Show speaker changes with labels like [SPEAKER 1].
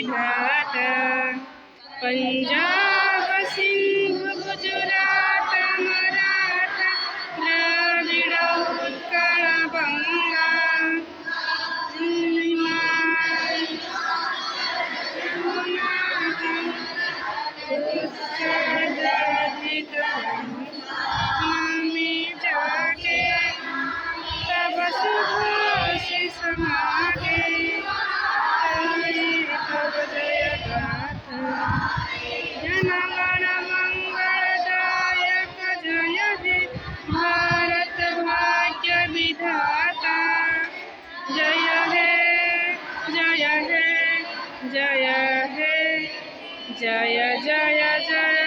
[SPEAKER 1] विधाता। पंजाब सिंध गुजरात मराठा द्रविड़ उत्कल बंगा में जाके तब सुभाषि समागे तब जय गाथा। जनगण मंगलदायक जय हे भारत भाग्य विधाता। जय हे जय हे जय हे जय जय जय